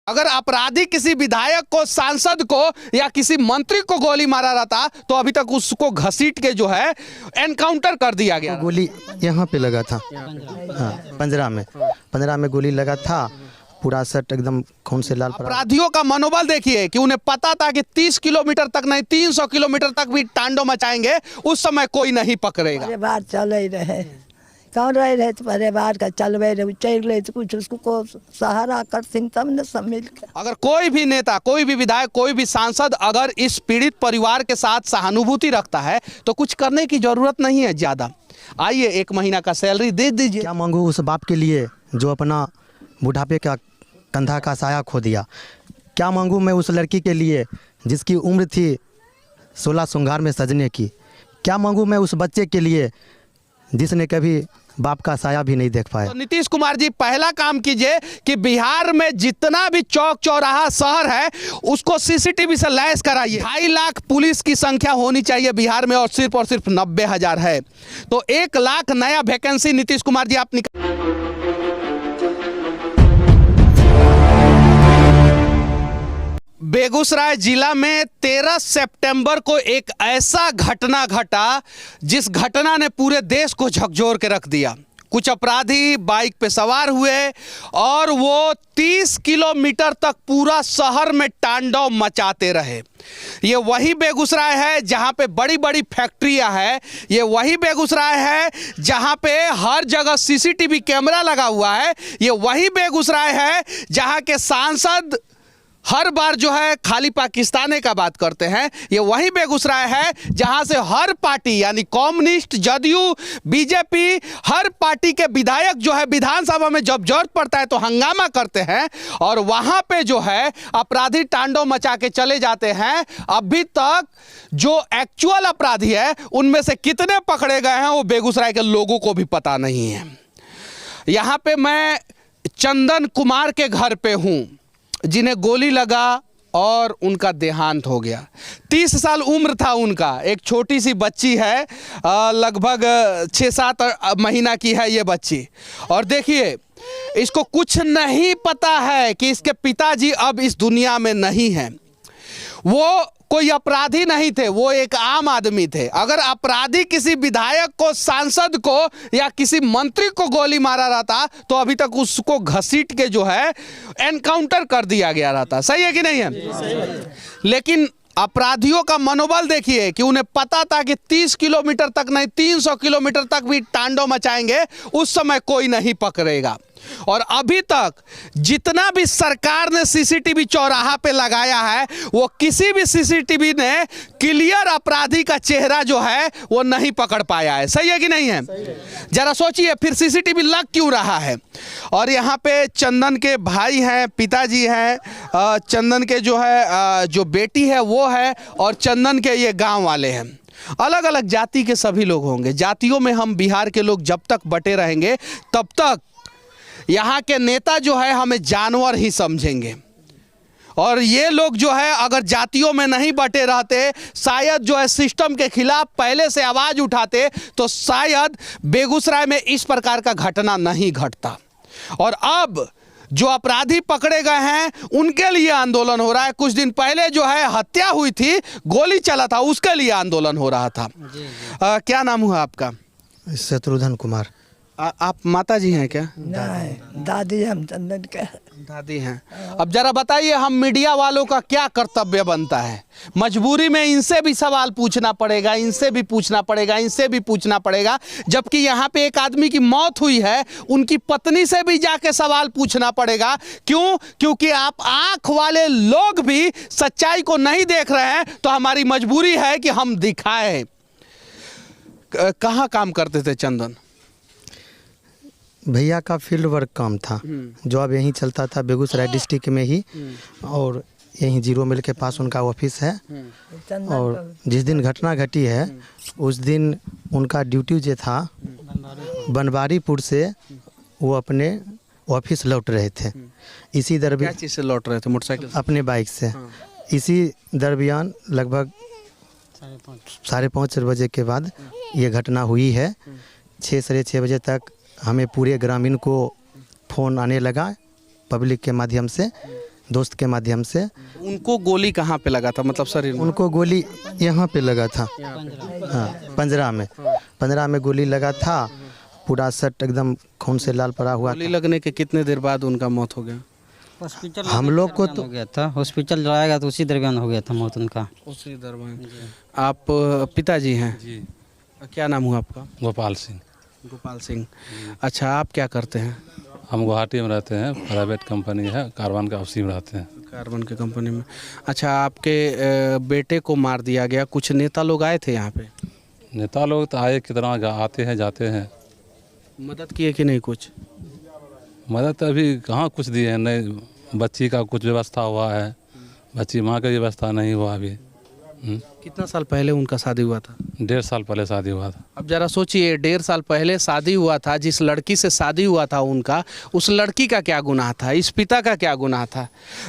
अगर अपराधी किसी विधायक को, सांसद को या किसी मंत्री को गोली मारा रहता तो अभी तक उसको घसीट के जो है एनकाउंटर कर दिया गया। गोली यहाँ पे लगा था, हाँ, पंजरा में गोली लगा था, पूरा शर्ट एकदम खून से लाल। अपराधियों का मनोबल देखिए कि उन्हें पता था कि 30 किलोमीटर तक नहीं 300 किलोमीटर तक भी तांडव मचाएंगे, उस समय कोई नहीं पकड़ेगा। परिवार चल रहे कौन रहे तो परिवार का चलवे रहे, चल रहे तो कुछ उसको सहारा कर सिंह तब न सब मिल के। अगर कोई भी नेता, कोई भी विधायक, कोई भी सांसद अगर इस पीड़ित परिवार के साथ सहानुभूति रखता है तो कुछ करने की जरूरत नहीं है ज़्यादा। आइए 1 महीना का सैलरी दे दीजिए। क्या मांगू उस बाप के लिए जो अपना बुढ़ापे का कंधा का साया खो दिया। क्या मांगू मैं उस लड़की के लिए जिसकी उम्र थी 16 श्रृंगार में सजने की। क्या मांगू मैं उस बच्चे के लिए जिसने कभी बाप का साया भी नहीं देख पाया। तो नीतीश कुमार जी पहला काम कीजिए कि बिहार में जितना भी चौक चौराहा शहर है उसको सीसीटीवी से लैस कराइए। 2.5 लाख पुलिस की संख्या होनी चाहिए बिहार में और सिर्फ 90,000 है, तो 1 लाख नया वैकेंसी नीतीश कुमार जी आप निकाल। बेगूसराय जिला में 13 सितंबर को एक ऐसा घटना घटा जिस घटना ने पूरे देश को झकझोर के रख दिया। कुछ अपराधी बाइक पे सवार हुए और वो 30 किलोमीटर तक पूरा शहर में तांडव मचाते रहे। ये वही बेगूसराय है जहां पे बड़ी बड़ी फैक्ट्रियां हैं, ये वही बेगूसराय है जहां पे हर जगह सीसीटीवी कैमरा लगा हुआ है, ये वही बेगूसराय है जहां के सांसद हर बार जो है खाली पाकिस्तानी का बात करते हैं। ये वही बेगूसराय है जहां से हर पार्टी यानी कम्युनिस्ट, जदयू, बीजेपी, हर पार्टी के विधायक जो है विधानसभा में जब जरूरत पड़ता है तो हंगामा करते हैं और वहां पे जो है अपराधी तांडव मचा के चले जाते हैं। अभी तक जो एक्चुअल अपराधी है उनमें से कितने पकड़े गए हैं वो बेगूसराय के लोगों को भी पता नहीं है। यहाँ पे मैं चंदन कुमार के घर पे हूँ जिन्हें गोली लगा और उनका देहांत हो गया। 30 साल उम्र था उनका। एक छोटी सी बच्ची है, लगभग 6-7 महीना की है ये बच्ची। और देखिए इसको कुछ नहीं पता है कि इसके पिताजी अब इस दुनिया में नहीं हैं। वो कोई अपराधी नहीं थे, वो एक आम आदमी थे। अगर अपराधी किसी विधायक को, सांसद को या किसी मंत्री को गोली मारा रहता तो अभी तक उसको घसीट के जो है एनकाउंटर कर दिया गया रहता। सही है कि नहीं है? लेकिन अपराधियों का मनोबल देखिए कि उन्हें पता था कि 30 किलोमीटर तक नहीं 300 किलोमीटर तक भी तांडव मचाएंगे, उस समय कोई नहीं पकड़ेगा। और अभी तक जितना भी सरकार ने सीसीटीवी चौराहा पे लगाया है वो किसी भी सीसीटीवी ने क्लियर अपराधी का चेहरा जो है वो नहीं पकड़ पाया है। सही है कि नहीं है? जरा सोचिए फिर सीसीटीवी लग क्यों रहा है। और यहाँ पे चंदन के भाई हैं, पिताजी हैं, चंदन के जो है जो बेटी है वो है और चंदन के ये गांव वाले हैं। अलग अलग जाति के सभी लोग होंगे। जातियों में हम बिहार के लोग जब तक बटे रहेंगे तब तक यहाँ के नेता जो है हमें जानवर ही समझेंगे। और ये लोग जो है अगर जातियों में नहीं बटे रहते, शायद जो है सिस्टम के खिलाफ पहले से आवाज़ उठाते तो शायद बेगूसराय में इस प्रकार का घटना नहीं घटता। और अब जो अपराधी पकड़े गए हैं उनके लिए आंदोलन हो रहा है। कुछ दिन पहले जो है हत्या हुई थी, गोली चला था, उसके लिए आंदोलन हो रहा था। क्या नाम हुआ आपका? शत्रुघ्न कुमार। आप माता जी हैं क्या? नहीं, दादी हम चंदन के दादी हैं। अब जरा बताइए हम मीडिया वालों का क्या कर्तव्य बनता है? मजबूरी में इनसे भी सवाल पूछना पड़ेगा, इनसे भी पूछना पड़ेगा, इनसे भी पूछना पड़ेगा। जबकि यहाँ पे एक आदमी की मौत हुई है, उनकी पत्नी से भी जाके सवाल पूछना पड़ेगा। क्यों? क्योंकि आप आँख वाले लोग भी सच्चाई को नहीं देख रहे हैं तो हमारी मजबूरी है कि हम दिखाएं। कहाँ काम करते थे चंदन? भैया का फील्ड वर्क काम था जो अब यहीं चलता था बेगूसराय डिस्ट्रिक्ट में ही, और यहीं जीरो मिल के पास उनका ऑफिस है। और जिस दिन घटना घटी है उस दिन उनका ड्यूटी जो था बनवारीपुर से वो अपने ऑफिस लौट रहे थे। इसी दरमियान क्या चीज़ से लौट रहे थे? मोटरसाइकिल? अपने बाइक से। इसी दरमियान लगभग 5:30 बजे के बाद ये घटना हुई है। 6-6:30 बजे तक हमें पूरे ग्रामीण को फ़ोन आने लगा पब्लिक के माध्यम से दोस्त के माध्यम से। उनको गोली कहाँ पे लगा था, मतलब शरीर में? उनको गोली यहाँ पे लगा था, हाँ पंजरा में गोली लगा था। पूरा शर्ट एकदम खून से लाल पड़ा हुआ गोली था। लगने के कितने देर बाद उनका मौत हो गया? हॉस्पिटल हम लोग को तो हो गया था, हॉस्पिटल जो आएगा तो उसी दरमियान हो गया था मौत उनका। उसी दरमियान। आप पिताजी हैं जी? क्या नाम हुआ आपका? गोपाल सिंह। गोपाल सिंह। अच्छा, आप क्या करते हैं? हम गुवाहाटी में रहते हैं, प्राइवेट कंपनी है, कार्बन का ऑफिस में रहते हैं। कार्बन की कंपनी में। अच्छा, आपके बेटे को मार दिया गया, कुछ नेता लोग आए थे यहाँ पे? नेता लोग तो आए कितना आते हैं जाते हैं। मदद किए कि नहीं कुछ? मदद तो अभी कहाँ कुछ दिए हैं, नहीं बच्ची का कुछ व्यवस्था हुआ है, बच्ची माँ का व्यवस्था नहीं हुआ अभी। कितना साल पहले उनका शादी हुआ था? 1.5 साल पहले शादी हुआ था। अब जरा सोचिए, 1.5 साल पहले शादी हुआ था, जिस लड़की से शादी हुआ था उनका, उस लड़की का क्या गुनाह था, इस पिता का क्या गुनाह था?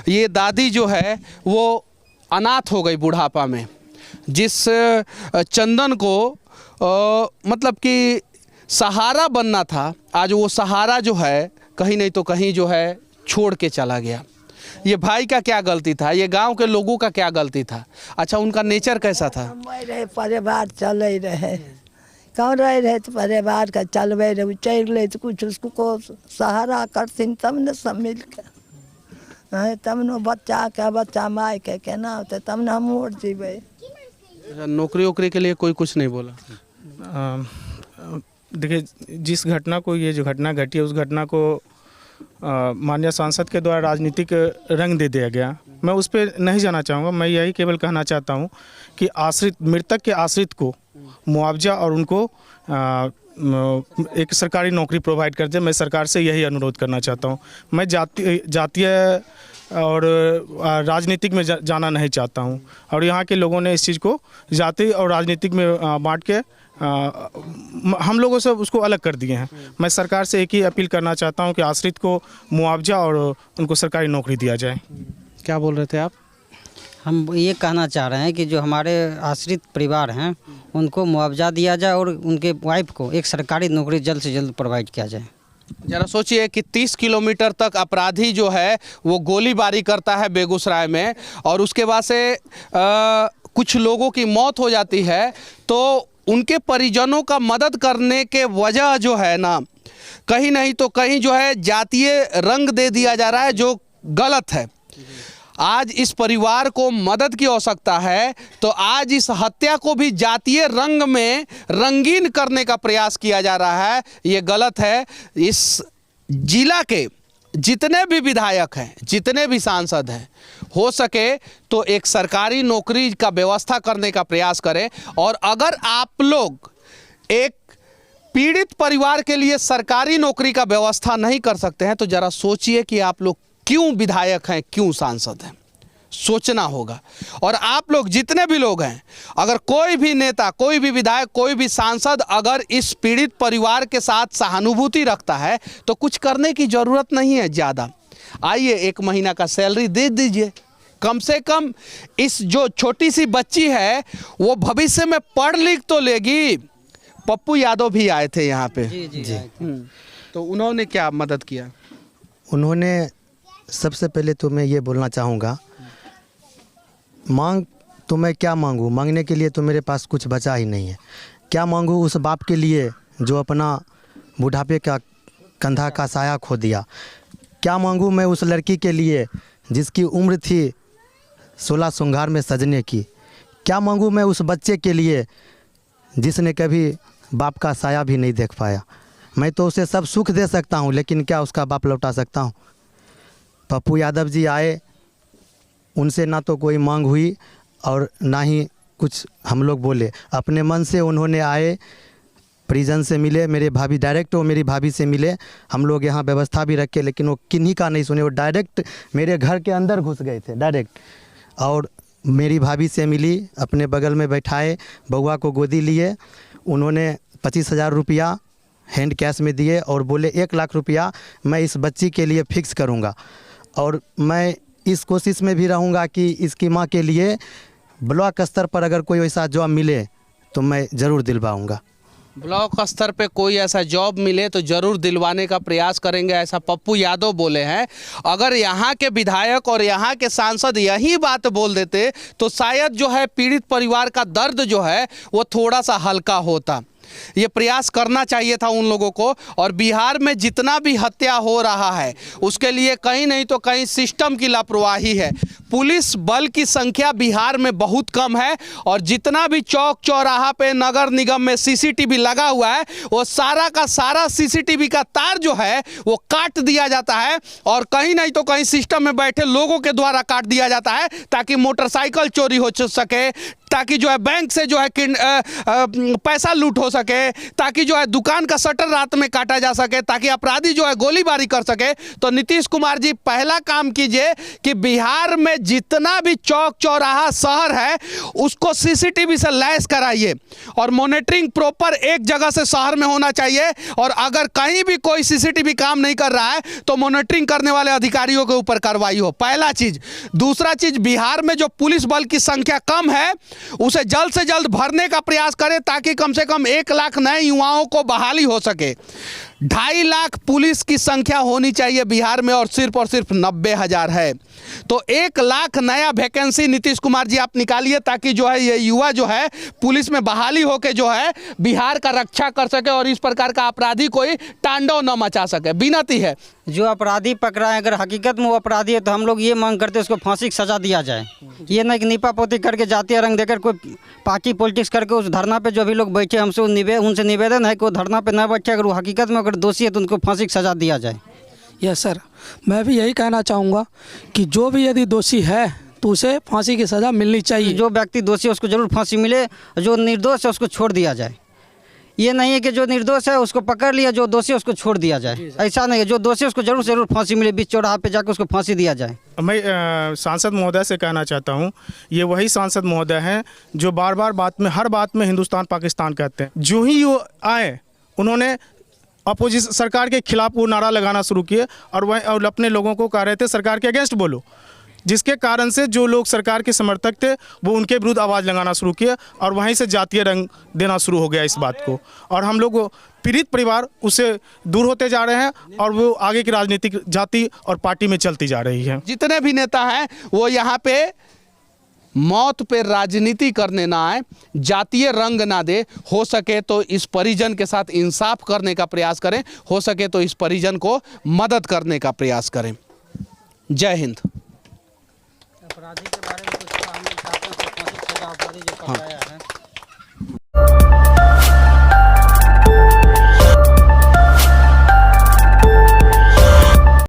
ये दादी जो है वो अनाथ हो गई बुढ़ापा में। जिस चंदन को मतलब कि सहारा बनना था, आज वो सहारा जो है कहीं नहीं तो कहीं जो है छोड़ के चला गया। ये भाई का क्या गलती था, ये गांव के लोगों का क्या गलती था? अच्छा, उनका नेचर कैसा था? रहे परिवार चल रहे, कौन रहे तो परिवार का चलवे रहे, चल रहे तो कुछ उसको सहारा करथिन तब न सब मिल के, तब न बच्चा माय के केना होते, तब न हम और जीवे। अच्छा, नौकरी वोकरी के लिए कोई कुछ नहीं बोला? देखिए, जिस घटना को, ये जो घटना घटी है, उस घटना को माननीय सांसद के द्वारा राजनीतिक रंग दे दिया गया। मैं उस पर नहीं जाना चाहूँगा। मैं यही केवल कहना चाहता हूँ कि मृतक के आश्रित को मुआवजा और उनको एक सरकारी नौकरी प्रोवाइड कर दे। मैं सरकार से यही अनुरोध करना चाहता हूँ। मैं जातीय और राजनीतिक में जाना नहीं चाहता हूँ, और यहाँ के लोगों ने इस चीज़ को जाति और राजनीतिक में बांट के हम लोगों से उसको अलग कर दिए हैं। मैं सरकार से एक ही अपील करना चाहता हूं कि आश्रित को मुआवजा और उनको सरकारी नौकरी दिया जाए। क्या बोल रहे थे आप? हम ये कहना चाह रहे हैं कि जो हमारे आश्रित परिवार हैं उनको मुआवजा दिया जाए और उनके वाइफ को एक सरकारी नौकरी जल्द से जल्द प्रोवाइड किया जाए। जरा सोचिए कि 30 किलोमीटर तक अपराधी जो है वो गोलीबारी करता है बेगूसराय में, और उसके बाद से कुछ लोगों की मौत हो जाती है, तो उनके परिजनों का मदद करने के वजह जो है ना, कहीं नहीं तो कहीं जो है जातीय रंग दे दिया जा रहा है, जो गलत है। आज इस परिवार को मदद की आवश्यकता है, तो आज इस हत्या को भी जातीय रंग में रंगीन करने का प्रयास किया जा रहा है। ये गलत है। इस जिला के जितने भी विधायक हैं, जितने भी सांसद हैं, हो सके तो एक सरकारी नौकरी का व्यवस्था करने का प्रयास करें। और अगर आप लोग एक पीड़ित परिवार के लिए सरकारी नौकरी का व्यवस्था नहीं कर सकते हैं, तो जरा सोचिए कि आप लोग क्यों विधायक हैं, क्यों सांसद हैं। सोचना होगा। और आप लोग जितने भी लोग हैं, अगर कोई भी नेता, कोई भी विधायक, कोई भी सांसद अगर इस पीड़ित परिवार के साथ सहानुभूति रखता है, तो कुछ करने की ज़रूरत नहीं है ज़्यादा। आइए, 1 महीना का सैलरी दे दीजिए। कम से कम इस जो छोटी सी बच्ची है वो भविष्य में पढ़ लिख तो लेगी। पप्पू यादव भी आए थे यहाँ पे। जी। तो उन्होंने क्या मदद किया? उन्होंने सबसे पहले तो मैं ये बोलना चाहूँगा, मांग तो मैं क्या मांगूँ, मांगने के लिए तो मेरे पास कुछ बचा ही नहीं है। क्या मांगूँ उस बाप के लिए जो अपना बुढ़ापे का कंधा का साया खो दिया। क्या मांगूँ मैं उस लड़की के लिए जिसकी उम्र थी 16 श्रृंगार में सजने की। क्या मांगूँ मैं उस बच्चे के लिए जिसने कभी बाप का साया भी नहीं देख पाया। मैं तो उसे सब सुख दे सकता हूँ, लेकिन क्या उसका बाप लौटा सकता हूँ। पप्पू यादव जी आए, उनसे ना तो कोई मांग हुई और ना ही कुछ हम लोग बोले। अपने मन से उन्होंने आए, परिजन से मिले, मेरे भाभी डायरेक्ट वो मेरी भाभी से मिले। हम लोग यहाँ व्यवस्था भी रखे, लेकिन वो किन्हीं का नहीं सुने। वो डायरेक्ट मेरे घर के अंदर घुस गए थे डायरेक्ट, और मेरी भाभी से मिली, अपने बगल में बैठाए, बउआ को गोदी लिए। उन्होंने 25,000 रुपया हैंड कैश में दिए और बोले 1 लाख रुपया मैं इस बच्ची के लिए फिक्स करूँगा, और मैं इस कोशिश में भी रहूँगा कि इसकी माँ के लिए ब्लॉक स्तर पर अगर कोई वैसा जॉब मिले तो मैं ज़रूर दिलवाऊँगा। ब्लॉक स्तर पे कोई ऐसा जॉब मिले तो जरूर दिलवाने का प्रयास करेंगे, ऐसा पप्पू यादव बोले हैं। अगर यहाँ के विधायक और यहाँ के सांसद यही बात बोल देते तो शायद जो है पीड़ित परिवार का दर्द जो है वो थोड़ा सा हल्का होता। ये प्रयास करना चाहिए था उन लोगों को। और बिहार में जितना भी हत्या हो रहा है उसके लिए कहीं नहीं तो कहीं सिस्टम की लापरवाही है। पुलिस बल की संख्या बिहार में बहुत कम है और जितना भी चौक चौराहा पे नगर निगम में सीसीटीवी लगा हुआ है वो सारा का सारा सीसीटीवी का तार जो है वो काट दिया जाता है और कहीं नहीं तो कहीं सिस्टम में बैठे लोगों के द्वारा काट दिया जाता है ताकि मोटरसाइकिल चोरी हो सके, ताकि जो है बैंक से जो है पैसा लूट हो सके, ताकि जो है दुकान का शटर रात में काटा जा सके, ताकि अपराधी जो है गोलीबारी कर सके। तो नीतीश कुमार जी पहला काम कीजिए कि बिहार में जितना भी चौक चौराहा शहर है उसको सीसीटीवी से लैस कराइए और मॉनिटरिंग प्रॉपर एक जगह से शहर में होना चाहिए। और अगर कहीं भी कोई सीसीटीवी काम नहीं कर रहा है तो मॉनिटरिंग करने वाले अधिकारियों के ऊपर कार्रवाई हो, पहला चीज। दूसरा चीज, बिहार में जो पुलिस बल की संख्या कम है उसे जल्द से जल्द भरने का प्रयास करें ताकि कम से कम 1 लाख नए युवाओं को बहाली हो सके। 2.5 लाख पुलिस की संख्या होनी चाहिए बिहार में और सिर्फ 90,000 है। तो 1 लाख नया वैकेंसी नीतीश कुमार जी आप निकालिए ताकि जो है ये युवा जो है पुलिस में बहाली होकर जो है बिहार का रक्षा कर सके और इस प्रकार का अपराधी कोई तांडव न मचा सके। विनती है जो अपराधी पकड़ा है अगर हकीकत में वो अपराधी है तो हम लोग ये मांग करते हैं उसको फांसी की सज़ा दिया जाए। ये नहीं कि नीपा पोती करके जातीय रंग देकर कोई पार्टी पॉलिटिक्स करके उस धरना पे जो भी लोग बैठे हमसे उनसे निवेदन है कि वो धरना पे न बैठे, अगर वो हकीकत में अगर दोषी है तो उनको फांसी की सज़ा दिया जाए। यस सर, मैं भी यही कहना चाहूँगा कि जो भी यदि दोषी है तो उसे फांसी की सज़ा मिलनी चाहिए। जो व्यक्ति दोषी है उसको जरूर फांसी मिले, जो निर्दोष है उसको छोड़ दिया जाए। ये नहीं है कि जो निर्दोष है उसको पकड़ लिया, जो दोषी है उसको छोड़ दिया जाए, ऐसा नहीं है। जो दोषी है उसको जरूर फांसी मिले, बीच चौराहा पे जाकर उसको फांसी दिया जाए। मैं सांसद महोदय से कहना चाहता हूं, ये वही सांसद महोदय हैं जो बार बार हर बात में हिंदुस्तान पाकिस्तान कहते हैं। जो ही वो आए उन्होंने अपोजिशन सरकार के खिलाफ वो नारा लगाना शुरू किए और अपने लोगों को कह रहे थे सरकार के अगेंस्ट बोलो, जिसके कारण से जो लोग सरकार के समर्थक थे वो उनके विरुद्ध आवाज़ लगाना शुरू किया और वहीं से जातीय रंग देना शुरू हो गया इस बात को। और हम लोग पीड़ित परिवार उससे दूर होते जा रहे हैं और वो आगे की राजनीतिक जाति और पार्टी में चलती जा रही है। जितने भी नेता हैं वो यहाँ पे मौत पे राजनीति करने ना आए, जातीय रंग ना दे। हो सके तो इस परिजन के साथ इंसाफ करने का प्रयास करें, हो सके तो इस परिजन को मदद करने का प्रयास करें। जय हिंद।